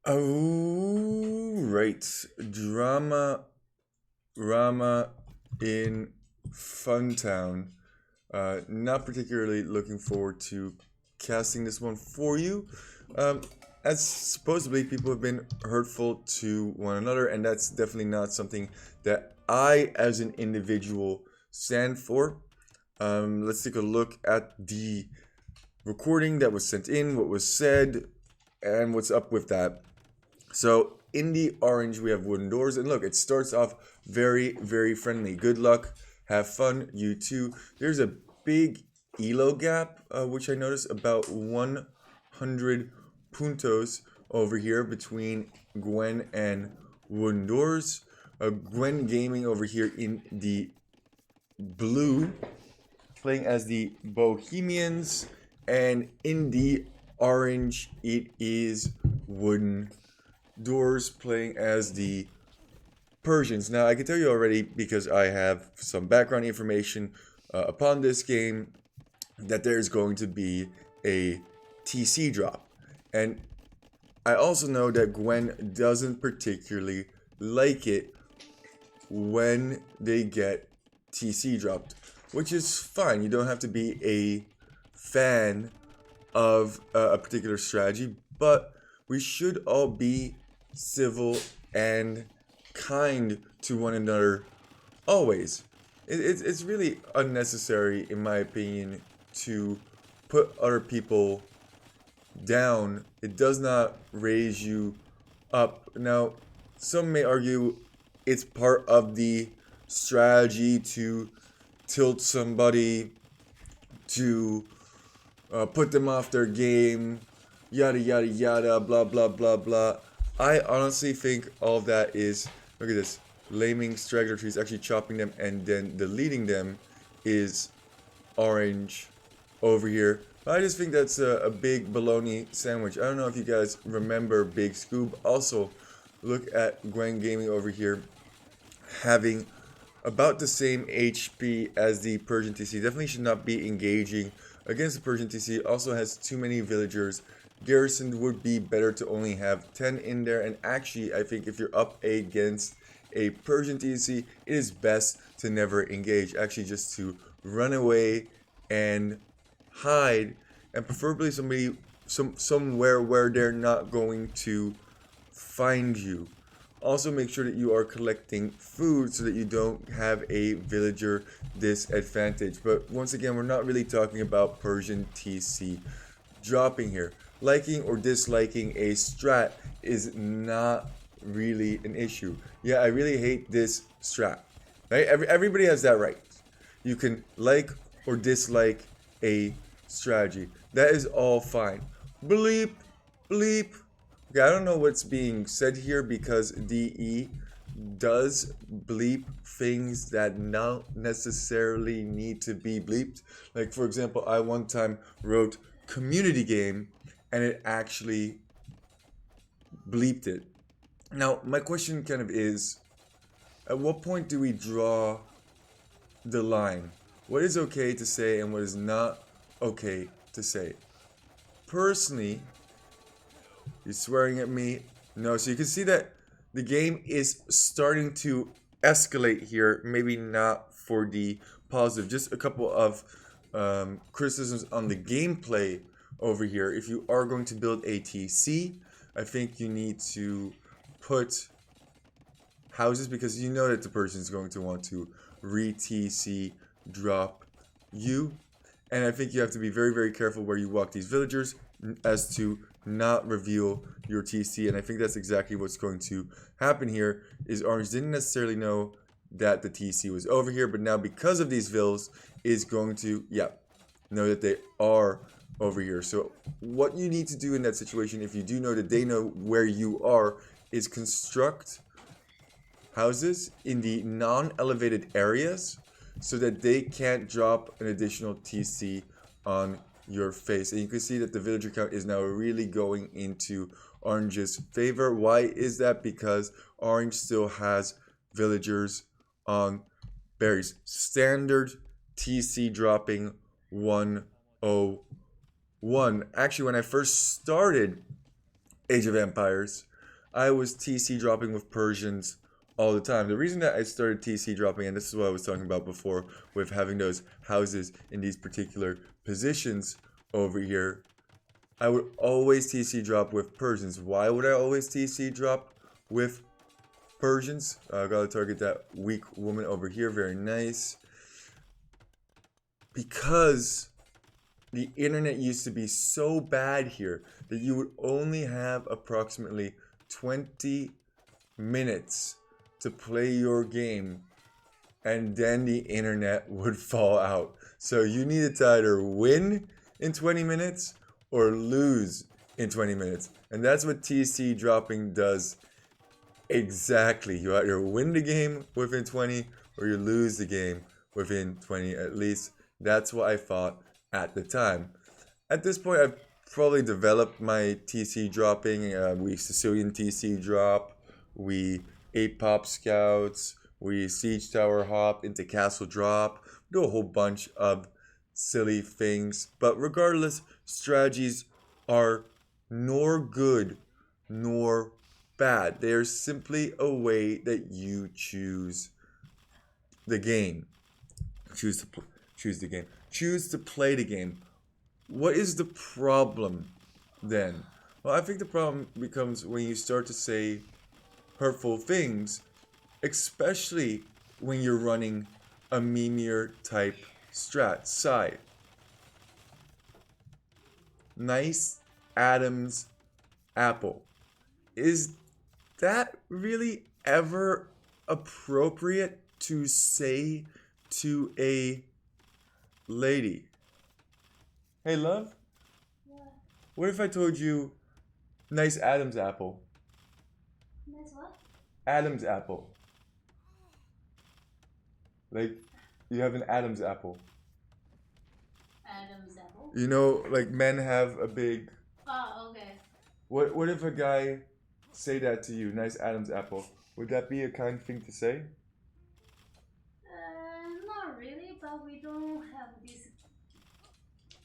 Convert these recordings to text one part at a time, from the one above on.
Oh, right. Drama, Rama in Funtown. Not particularly looking forward to casting this one for you. Um, as supposedly people have been hurtful to one another, and that's definitely not something that I, as an individual, stand for. Let's take a look at the recording that was sent in, what was said, and what's up with that. So in the orange, we have wooden doors. And look, it starts off very, very friendly. Good luck. Have fun. You too. There's a big elo gap, which I noticed about 100 puntos over here between Gwen and wooden doors. Gwen gaming over here in the blue, playing as the Bohemians. And in the orange, it is wooden doors playing as the Persians. Now, I can tell you already because I have some background information upon this game that there's going to be a TC drop. And I also know that Gwen doesn't particularly like it when they get TC dropped, which is fine. You don't have to be a fan of a particular strategy, but we should all be civil and kind to one another always. It's really unnecessary, in my opinion, to put other people down. It does not raise you up. Now, some may argue it's part of the strategy to tilt somebody, to put them off their game, yada yada yada, blah blah blah blah. I honestly think all of that is, look at this, laming straggler trees, actually chopping them and then deleting them is orange over here. I just think that's a big bologna sandwich. I don't know if you guys remember Big Scoob. Also, look at Gwen Gaming over here having about the same HP as the Persian TC. Definitely should not be engaging against the Persian TC. Also has too many villagers. Garrison would be better to only have 10 in there. And actually, I think if you're up against a Persian TC, it is best to never engage. Actually, just to run away and hide, and preferably somewhere where they're not going to find you. Also, make sure that you are collecting food so that you don't have a villager disadvantage. But once again, we're not really talking about Persian TC dropping here. Liking or disliking a strat is not really an issue. Yeah, I really hate this strat. Right? Everybody has that right. You can like or dislike a strategy. That is all fine. Bleep, bleep. Okay, I don't know what's being said here because DE does bleep things that not necessarily need to be bleeped. Like, for example, I one time wrote community game and it actually bleeped it. Now, my question kind of is, at what point do we draw the line? What is okay to say and what is not okay to say? Personally, you're swearing at me. No, so you can see that the game is starting to escalate here. Maybe not for the positive. Just a couple of criticisms on the gameplay over here. If you are going to build a TC, I think you need to put houses because you know that the person is going to want to re-TC drop you. And I think you have to be very, very careful where you walk these villagers as to not reveal your TC. And I think that's exactly what's going to happen here is Orange didn't necessarily know that the TC was over here, but now because of these vills is going to, know that they are over here. So what you need to do in that situation, if you do know that they know where you are, is construct houses in the non-elevated areas so that they can't drop an additional TC on your face. And you can see that the villager count is now really going into Orange's favor. Why is that? Because Orange still has villagers on berries. Standard TC dropping 101. Actually, when I first started Age of Empires, I was TC dropping with Persians all the time. The reason that I started TC dropping, and this is what I was talking about before, with having those houses in these particular positions over here, I would always TC drop with Persians. Why would I always TC drop with Persians? Gotta target that weak woman over here. Very nice. Because the internet used to be so bad here that you would only have approximately 20 minutes to play your game, and then the internet would fall out. So you needed to either win in 20 minutes or lose in 20 minutes. And that's what TC dropping does exactly. You either win the game within 20 or you lose the game within 20. At least that's what I thought at the time. At this point, I've probably developed my TC dropping. We Sicilian TC drop. We 8-pop scouts. We siege tower hop into castle drop. We do a whole bunch of silly things. But regardless, strategies are nor good nor bad. They are simply a way that you choose the game. Choose the game. Choose to play the game. What is the problem then? Well, I think the problem becomes when you start to say hurtful things, especially when you're running a memeier type strat side. Nice Adam's apple. Is that really ever appropriate to say to a lady? Hey, love? What? What if I told you nice Adam's apple? Nice what? Adam's apple. Like, you have an Adam's apple. Adam's apple? You know, like men have a big... Oh, okay. What if a guy say that to you, nice Adam's apple? Would that be a kind thing to say? Not really, but we don't have this.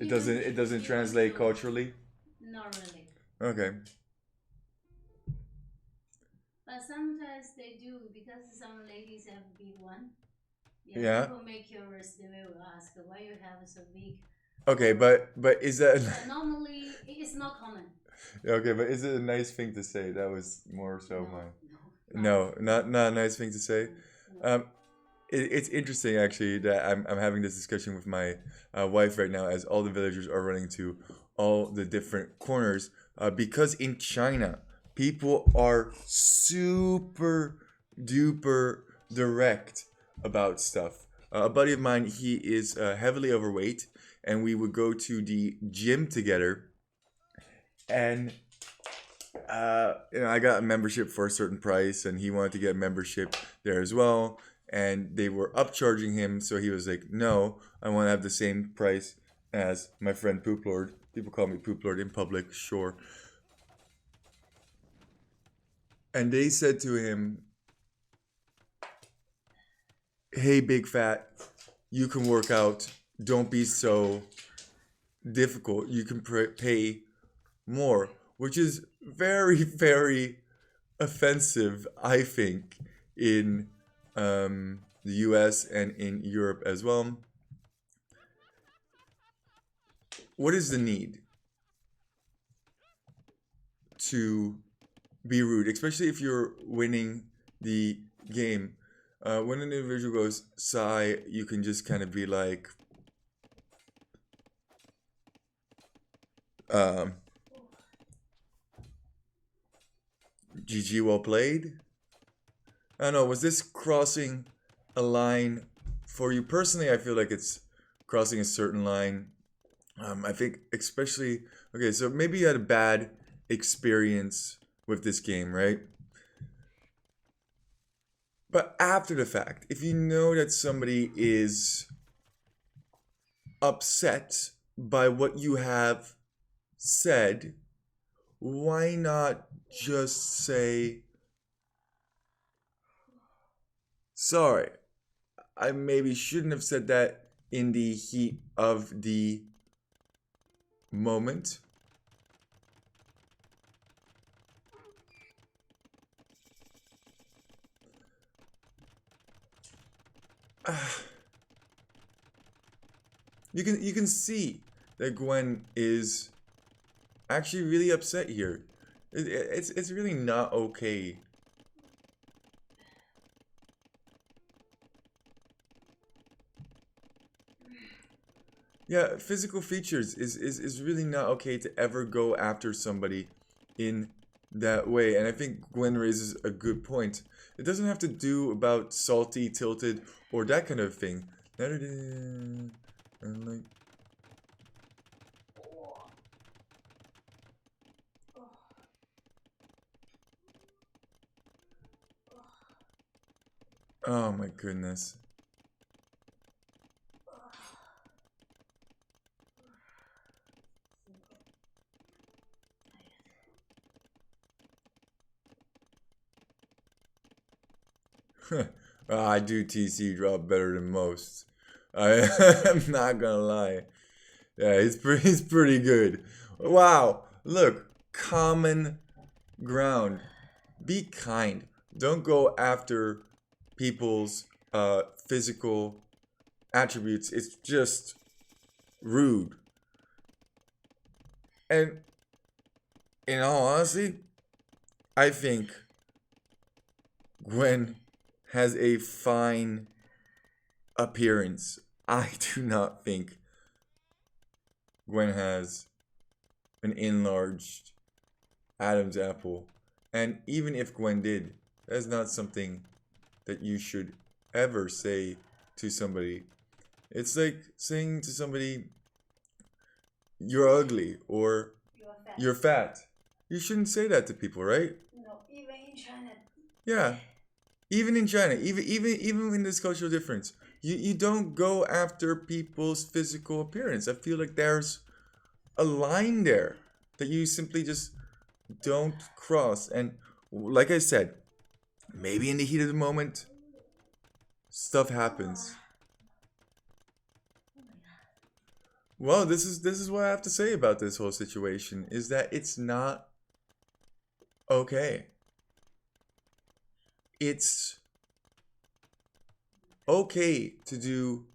It doesn't translate culturally? Not really. Okay. But sometimes they do because some ladies have a big one. Yeah. People make curious. They will ask why you have so big. Okay, but is that... But normally it's not common. Okay, but is it a nice thing to say? That was more so my... No. not a nice thing to say. No. It's interesting actually that I'm having this discussion with my wife right now, as all the villagers are running to all the different corners, because in China people are super duper direct about stuff. A buddy of mine, he is heavily overweight, and we would go to the gym together, and I got a membership for a certain price, and he wanted to get a membership there as well. And they were upcharging him, so he was like, "No, I want to have the same price as my friend Poop Lord." People call me Poop Lord in public, sure. And they said to him, "Hey, big fat, you can work out. Don't be so difficult. You can pay more," which is very, very offensive, I think, in the US and in Europe as well. What is the need to be rude, especially if you're winning the game? When an individual goes sigh, you can just kind of be like, GG, well played. I don't know, was this crossing a line for you? Personally, I feel like it's crossing a certain line. I think especially, okay, so maybe you had a bad experience with this game, right? But after the fact, if you know that somebody is upset by what you have said, why not just say, "Sorry, I maybe shouldn't have said that in the heat of the moment"? you can see that Gwen is actually really upset here. It's really not okay. Yeah, physical features is really not okay to ever go after somebody in that way. And I think Gwen raises a good point. It doesn't have to do about salty, tilted, or that kind of thing. And like, oh my goodness. I do TC drop better than most. I'm not gonna lie. Yeah, he's pretty good. Wow, look, common ground. Be kind. Don't go after people's physical attributes. It's just rude. And in all honesty, I think Gwen has a fine appearance. I do not think Gwen has an enlarged Adam's apple. And even if Gwen did, that's not something that you should ever say to somebody. It's like saying to somebody, you're ugly or You're fat. you're fat. You shouldn't say that to people, right? No, even in China. Yeah. Even in China, even in this cultural difference, you don't go after people's physical appearance. I feel like there's a line there that you simply just don't cross. And like I said, maybe in the heat of the moment, stuff happens. Well, this is what I have to say about this whole situation is that it's not okay. It's okay to do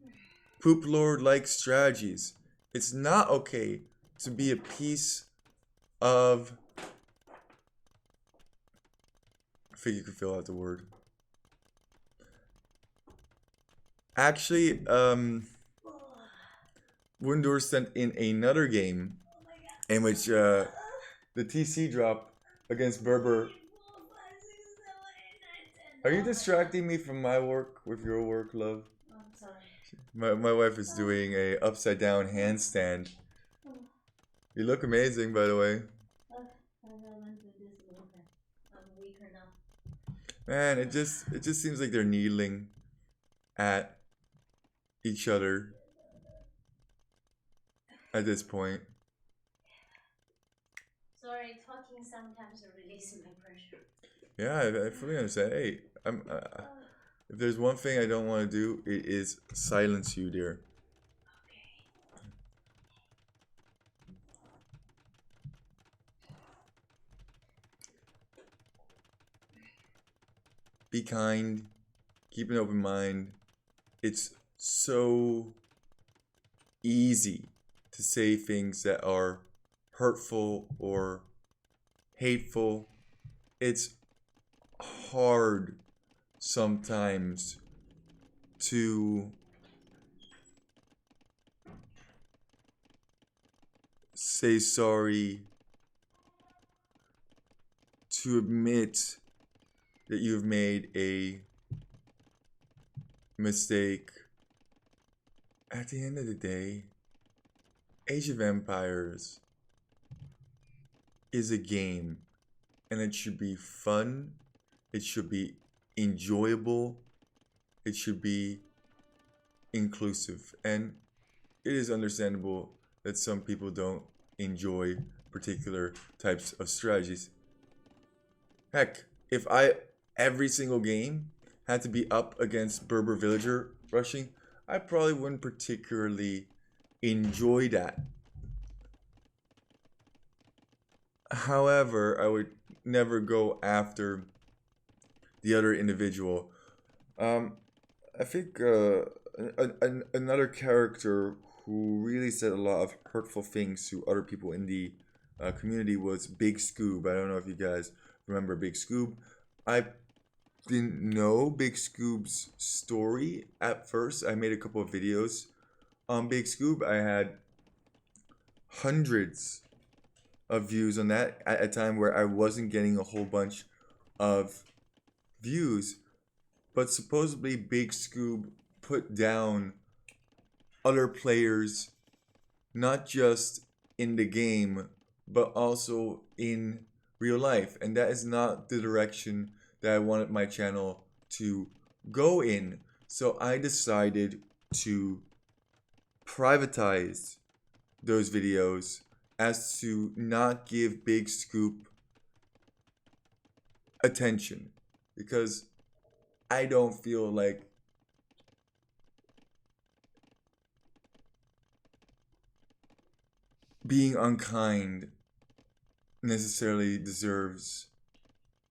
poop lord like strategies. It's not okay to be a piece of. I think you could fill out the word. Actually, Wundur sent in another game in which the TC drop against Berber. Are you distracting me from my work with your work, love? I'm sorry. My wife is doing a upside down handstand. You look amazing, by the way. I went to this weekend. I'm weaker now. Man, it just seems like they're kneeling at each other at this point. Sorry, talking sometimes releases my pressure. Yeah, I fully understand. Hey, if there's one thing I don't want to do, it is silence you, dear. Okay. Be kind. Keep an open mind. It's so easy to say things that are hurtful or hateful. It's hard sometimes to say sorry, to admit that you've made a mistake. At the end of the day, Age of Empires is a game, and it should be fun, it should be enjoyable, it should be inclusive. And it is understandable that some people don't enjoy particular types of strategies. Heck, if I every single game had to be up against Berber villager rushing, I probably wouldn't particularly enjoy that. However, I would never go after the other individual. Um, I think another character who really said a lot of hurtful things to other people in the community was Big Scoob. I don't know if you guys remember Big Scoob. I didn't know Big Scoob's story at first. I made a couple of videos on Big Scoob. I had hundreds of views on that at a time where I wasn't getting a whole bunch of views. But supposedly Big Scoob put down other players, not just in the game, but also in real life. And that is not the direction that I wanted my channel to go in. So I decided to privatize those videos as to not give Big Scoop attention, because I don't feel like being unkind necessarily deserves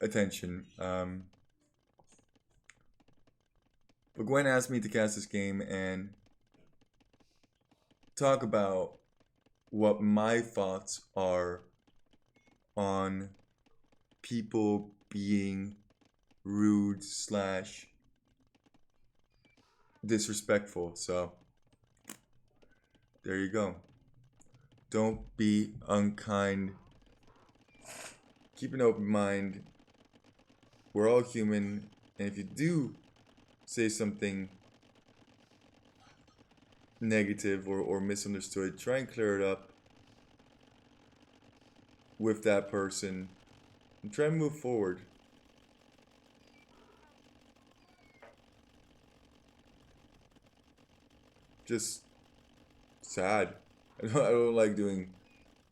attention. But Gwen asked me to cast this game and talk about what my thoughts are on people being rude slash disrespectful. So there you go. Don't be unkind. Keep an open mind. We're all human, and if you do say something negative or misunderstood, try and clear it up with that person and try and move forward. Just sad. I don't like doing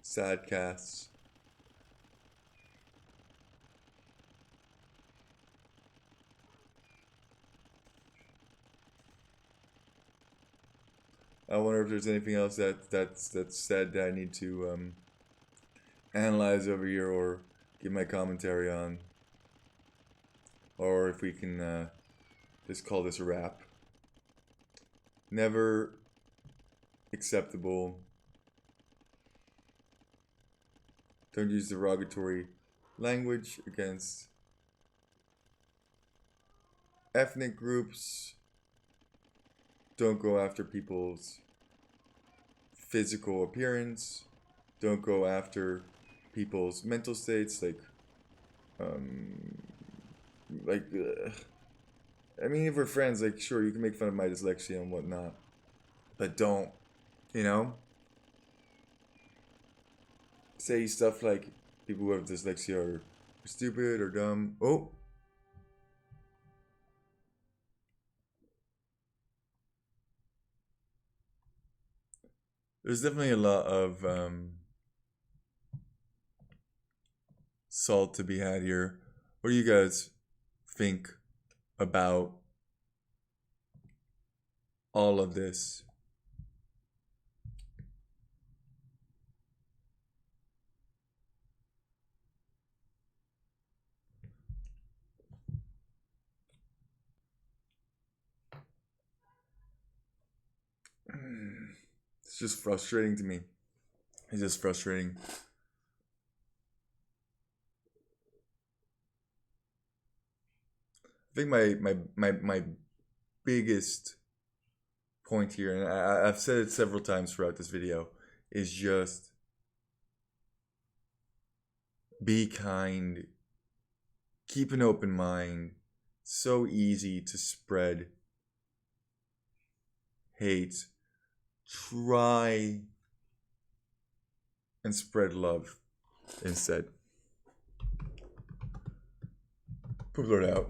sad casts. I wonder if there's anything else that's said that I need to analyze over here or give my commentary on, or if we can just call this a wrap. Never acceptable. Don't use derogatory language against ethnic groups. Don't go after people's physical appearance. Don't go after people's mental states, I mean, if we're friends, like, sure, you can make fun of my dyslexia and whatnot, but don't, you know, say stuff like people who have dyslexia are stupid or dumb. Oh, there's definitely a lot of salt to be had here. What do you guys think about all of this? It's just frustrating to me. It's just frustrating. I think my biggest point here, and I've said it several times throughout this video, is just be kind, keep an open mind. So easy to spread hate. Try and spread love instead. Poop it out.